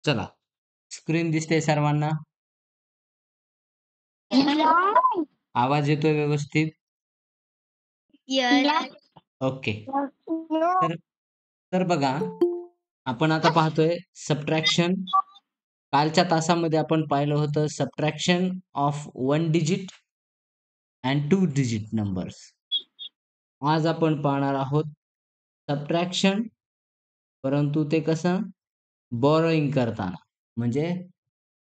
चला, स्क्रीन दिसते सर्वांना? आवाज येतोय व्यवस्थित? ओके. तर तर बघा, आपण आता पाहतोय सबट्रॅक्शन. कालच्या तासामध्ये आपण पाहिलं होतं subtraction of 1 digit and 2 digit numbers. आज आपण पाहणार आहोत सबट्रॅक्शन, परंतु ते कसं बॉरोइंग करताना, म्हणजे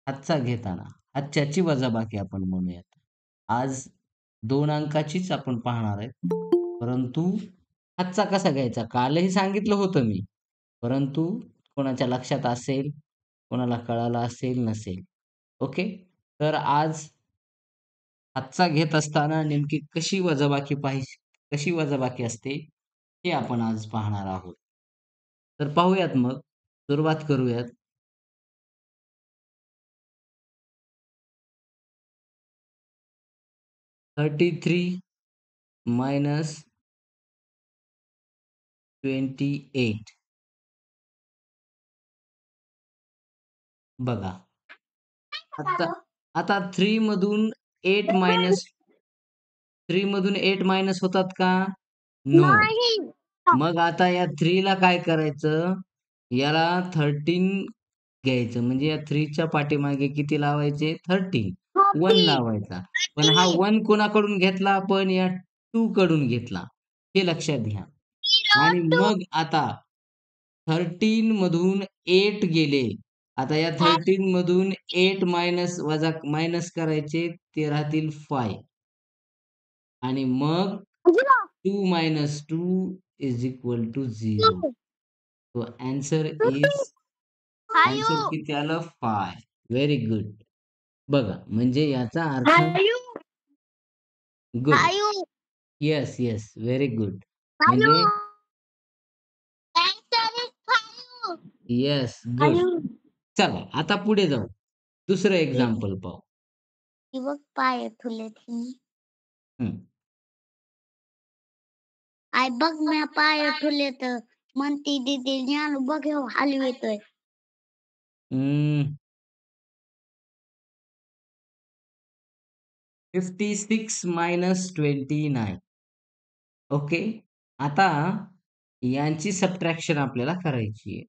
हातचा घेताना, हातच्याची वजाबाकी आपण म्हणूयात. आज 2 अंकाचीच आपण पाहणार आहेत, परंतु हातचा कसा घ्यायचा कालही सांगितलं होतं मी, परंतु कोणाच्या लक्षात असेल, कोणाला कळालं असेल, नसेल. ओके. तर आज हातचा घेत असताना नेमकी कशी वजाबाकी असते, हे आपण आज पाहणार आहोत. तर पाहूयात मग, सुरुवात करूयात. $33 minus 28. बघा. आता 3 मधून 8 मायनस होतात का? नो. मग आता या 3 ला काय करायचं? याला 13 घ्यायचं. म्हणजे या 3 च्या पाठीमागे किती लावायचे? 13. 1 लावायचा. पण हा 1 कोणाकडून घेतला आपण? या 2 कडून घेतला. हे लक्षात घ्या. आणि मग आता 13 मधून 8 गेले. आता या 13 मधून 8 मायनस करायचे, ते राहतील 5. आणि मग 2 minus 2 is equal to 0. So answer किती आलं? 5. Very good. बघा, म्हणजे याचा अर्थ good. Yes, yes. Very good. म्हणजे येस, गुड. चला, आता पुढे जाऊ. दुसरं एक्झाम्पल पाहू. बघ पाय ठुले हं. आय बघ मी पाय ठुले तर म्हणती दीदी ज्ञान बघ ह्यो हलवितोय. 56 minus 29. ओके. आता यांची सबट्रॅक्शन आपल्याला करायची आहे.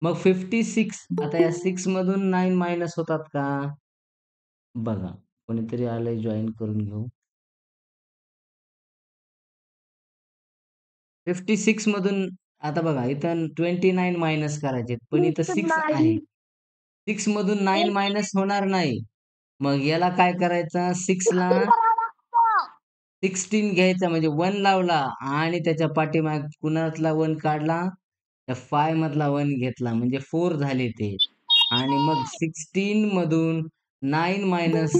मग 56, आता या 6 मधून 9 मायनस होतात का? बघा, कोणीतरी आलंय, जॉइन करून घेऊ. 56 मधून आता बघा, इथं 29 मायनस करायचे, पण इथं 6 आहे. 6 मधून 9 मायनस होणार नाही. मग याला काय करायचं? 6 ला 16 घ्यायचा, म्हणजे 1 लावला आणि त्याच्या पाठीमागे कुणातला 1 काढला? त्या 5 मधला 1 घेतला, म्हणजे 4 झाले ते. आणि मग 16 मधून 9 मायनस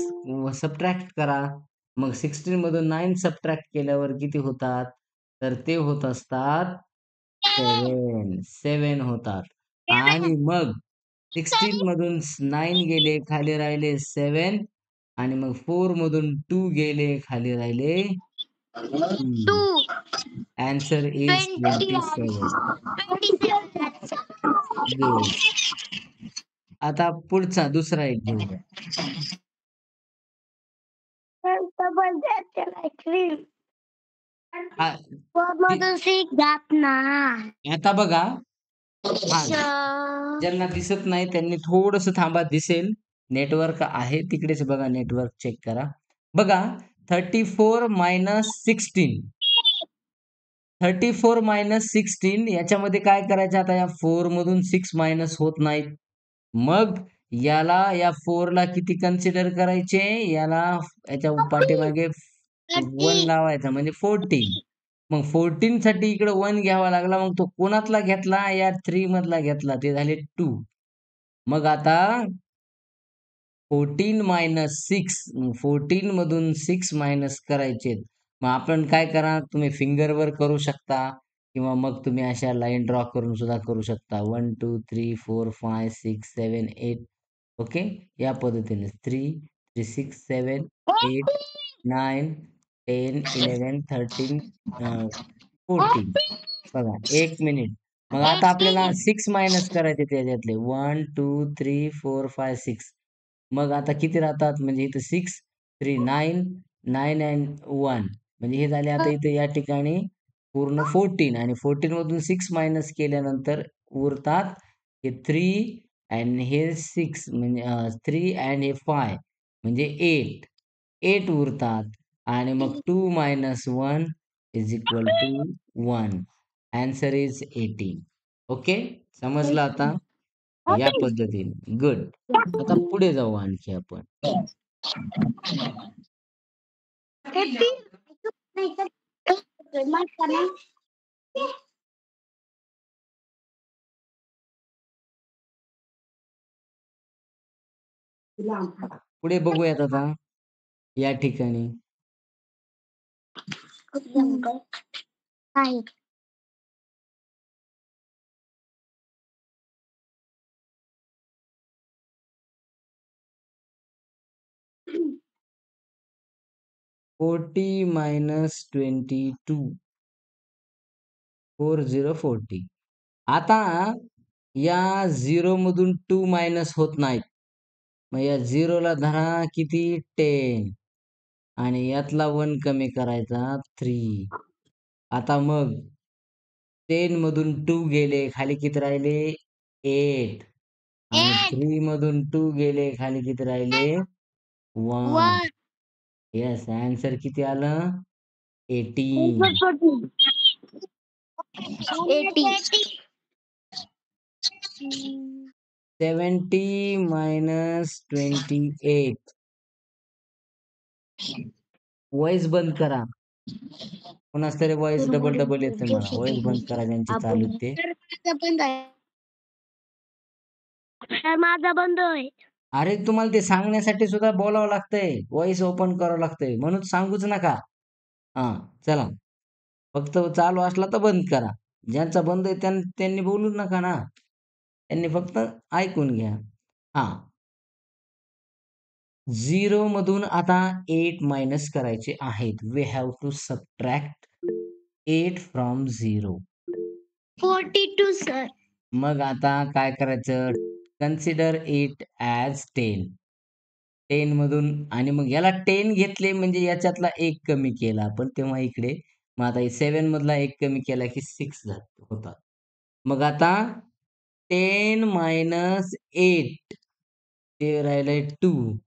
सबट्रॅक्ट करा. मग 16 मधून 9 सबट्रॅक्ट केल्यावर किती होतात? तर ते होत असतात 7 होतात. आणि मग 16 मधून 9 गेले, खाली राहिले 7. आणि मग 4 मधून 2 गेले, खाली राहिले 2. Answer is 27. गुड. आता पुढचा दुसरा एक घेऊया. हा, आता बघा, ज्यांना दिसत नाही त्यांनी थोडंसं थांबा, दिसेल. नेटवर्क आहे तिकडेच बघा, नेटवर्क चेक करा. बघा, 34 मायनस 16. 34 मायनस 16 याच्यामध्ये काय करायचं? आता या 4 मधून 6 मायनस होत नाहीत. मग याला, या 4 ला किती कन्सिडर करायचे? याला याच्या पाठीमागे 1 लावायचा, म्हणजे 14. मग 14 साठी इकडे 1 घ्यावा लागला. मग तो कोणातला घेतला? या 3 मधला घेतला, ते झाले 2. मग आता 14 मायनस 6, 14 मधून 6 मायनस करायचे. मग आपण काय करा, तुम्ही फिंगरवर करू शकता, किंवा मग तुम्ही अशा लाईन ड्रॉ करून सुद्धा करू शकता. 1 2 3 4 5 6 7 8. ओके, या पद्धतीने 3 3 6 7 8 9 10 11 13 14. बघा, 1 मिनिट. मग आता आपल्याला 6 मायनस करायचे त्याच्यातले 1 2 3 4 5 6. मग आता किती राहतात म्हणजे इथं 6 3 9 9 अँड 1 म्हणजे हे झाले आता इथे या ठिकाणी पूर्ण 14 आणि 14 मधून 6 मायनस केल्यानंतर उरतात हे 3 अँड हे 6 म्हणजे 3 अँड हे 5 म्हणजे 8. 8 उरतात आणि मग 2 minus 1 is equal to 1. Answer is 18. Okay, समजलं आता? या पद्धतीने. गुड. आता पुढे जाऊ आणखी आपण. पुढे बघूयात आता या ठिकाणी. काय 40 minus 22. 4040. आता या 0 मधून 2 मायनस होत नाहीत. मग या 0 ला धरा किती 10 आणि यातला 1 कमी करायचा 3. आता मग 10 मधून 2 गेले खाली किती राहिले 8 आणि 3 मधून 2 गेले खाली किती राहिले 1. येस, आन्सर किती आलं 18. 70 minus 28. व्हॉइस बंद करा. कोणाच तरी व्हॉइस डबल डबल येतोय मला. व्हॉइस बंद करा ज्यांचे चालू आहेत ते. माझा बंद आहे. अरे तुम्हाला ते सांगण्यासाठी सुद्धा बोलावं लागतंय. व्हॉइस ओपन करावं लागतंय. म्हणून सांगूच नका. हां, चला. फक्त चालू असला तर बंद करा. ज्यांचा बंद आहे त्यांनी बोलू नका ना. त्यांनी फक्त ऐकून घ्या. हां. 0 मधून आता 8 मायनस करायचे आहेत. We have to subtract 8 from 0. 42 sir. मग आता काय करायचं? Consider it as 10. 10 मधून आणि मग याला 10 घेतले म्हणजे याच्यातला 1 कमी केला आपण तेव्हा इकडे. मग आता 7 मधला 1 कमी केला की 6 होतात. मग आता 10 मायनस 8 ते राहिलंय 2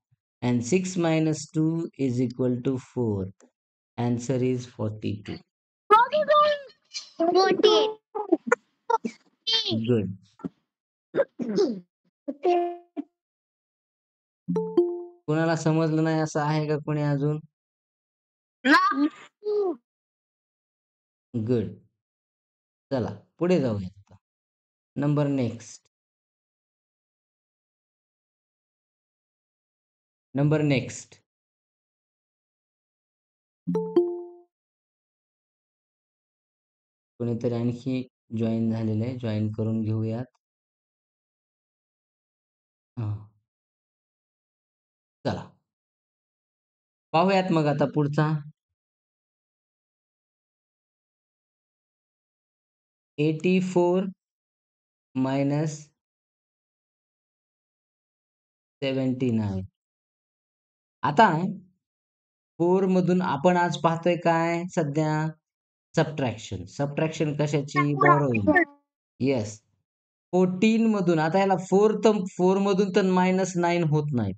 and 6 minus 2 is equal to 4. Answer is 42. 48. Good. कोणाला समजलं नाही असं आहे का कोणी अजून? गुड. चला पुढे जाऊया आता. Number next. Number next. कोणीतरी आणखी जॉईन झालेलं आहे. जॉईन करून घेऊयात. हां. चला. पाहूयात मग आता पुढचा. 84 minus 79. आता 4 मधून आपण आज पाहतोय काय सध्या? सबट्रॅक्शन. सबट्रॅक्शन कशाची? बॉरोइंग. येस. 14 मधून आता याला 4 मधून तर -9 होत नाहीत.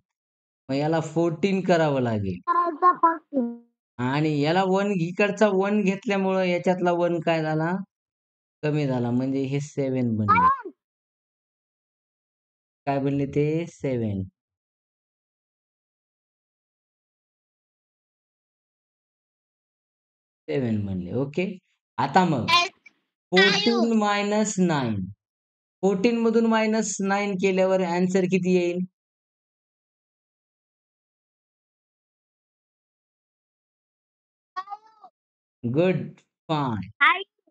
मग याला 14 करावं लागेल. आणि याला 1 इकडचा 1 घेतल्यामुळं याच्यातला 1 काय झाला? कमी झाला. म्हणजे हे 7 बनले. काय बनले ते? 7. 7 बनले. ओके. आता मग 14 मायनस 9. 14 मधून -9 केल्यावर आन्सर किती येईल? गुड. 5.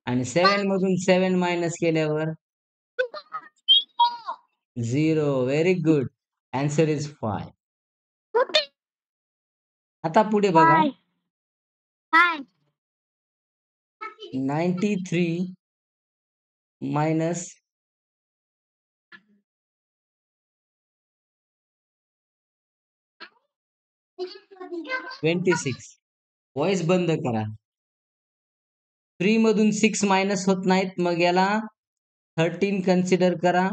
आणि 7 मधून 7 मायनस केल्यावर 0. Very good. Answer is 5. आता पुढे बघा. 93 मायनस 26. व्हॉइस बंद करा. 3 मधून 6 मायनस होत नाहीत. मग याला 13 कन्सिडर करा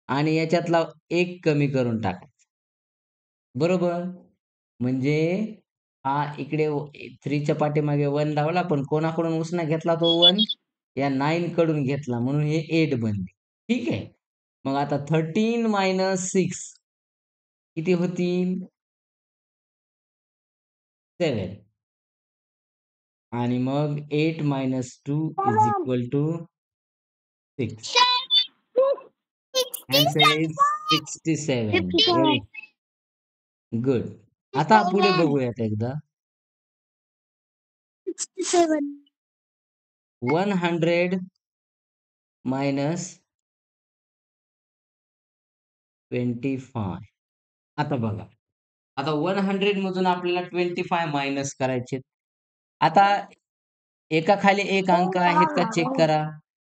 आणि याच्यातला 1 कमी करून टाकायचा. बरोबर? म्हणजे हा इकडे 3 च्या पाठीमागे 1 लावला, पण कोणाकडून उसने घेतला तो 1? या 9 कडून घेतला, म्हणून हे 8 बनले. ठीक आहे. मग आता 13 - 6 किती होतील? 7. आणि मग 8 - 2 is equal to 6. Answer is 67. Very good. आता पुढे बघूयात एकदा. 67. 100 मायनस 25. आता बघा. आता 100 मधून आपल्याला 25 मायनस करायचे. आता एका खाली एक अंक आहेत का चेक करा.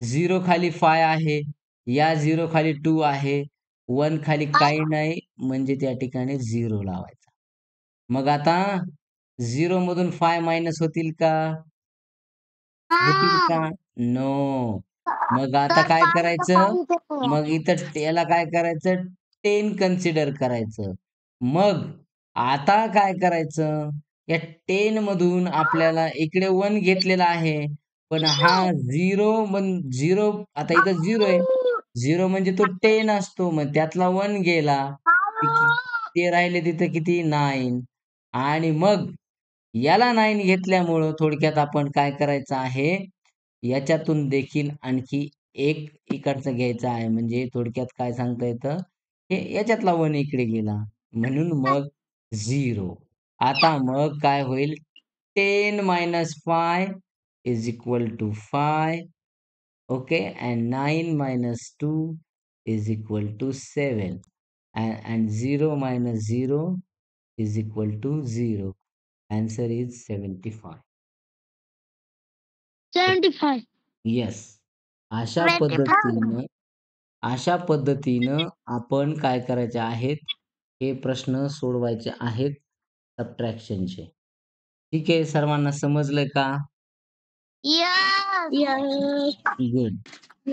0 खाली 5 आहे. या 0 खाली 2 आहे. 1 खाली काही नाही, म्हणजे त्या ठिकाणी 0 लावायचा. मग आता 0 मधून 5 मायनस होतील का? होतील का? नो. मग आता काय करायचं? मग इथं याला काय करायचं? 10 कन्सिडर करायचं. मग आता काय करायचं? या 10 मधून आपल्याला इकडे 1 घेतलेला आहे. पण हा 0 आता इथं 0 आहे. 0 म्हणजे तो 10 असतो. मग त्यातला 1 गेला. ते राहिले तिथं किती? 9. आणि मग याला 9 घेतल्यामुळं थोडक्यात आपण काय करायचं आहे? याच्यातून देखील आणखी 1 इकडचं घ्यायचं आहे. म्हणजे थोडक्यात काय सांगता येतं? हे याच्यातला 1 इकडे गेला. म्हणून मग 0. आता मग काय होईल? 10 - 5 is equal to 5. Okay. And 9 - 2 is equal to 7. And 0 - 0 is equal to 0. Answer is 75. 75. Yes. अशा पद्धतीनं आपण काय करायचे आहेत? हे प्रश्न सोडवायचे आहेत सबट्रॅक्शनचे. ठीक आहे. सर्वांना समजलंय का? Yes. गुड.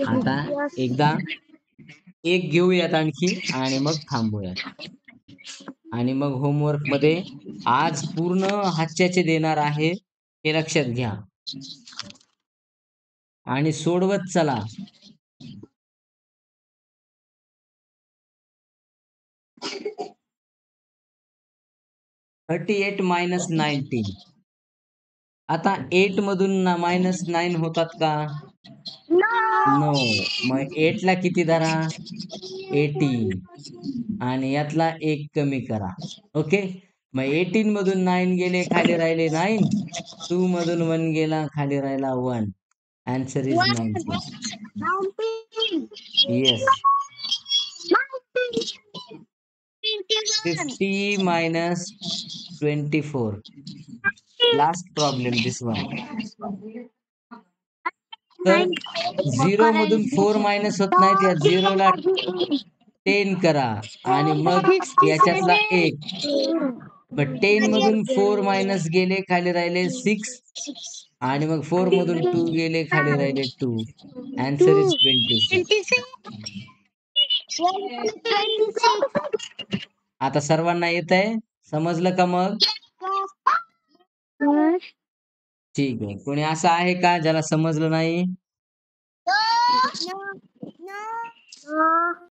आता एकदा एक घेऊयात आणखी आणि मग थांबूयात. आणि मग होमवर्कमध्ये आज पूर्ण हास्याचे देणार आहे, हे लक्षात घ्या. आणि सोडवत चला. 38 - 19. आता 8 मधून -9 होतात का? नो. मग 8 ला किती धरा? 18. आणि यातला 1 कमी करा. ओके. मग 18 मधून 9 गेले, खाली राहिले 9. 2 मधून 1 गेला, खाली राहिला 1. Answer is 19. 19. Yes. 50 - 24. Last problem this one. तर 0 मधून 4 मायनस होत नाहीत. या 0 ला 10 करा आणि मग याच्यातला 1. मग 10 मधून 4 मायनस गेले, खाली राहिले 6. आणि मग 4 मधून 2 गेले, खाली राहिले 2. Answer is 26. आता सर्वांना येतंय? समजलं का मग? ठीक आहे. कोणी असं आहे का ज्याला समजलं नाही? No.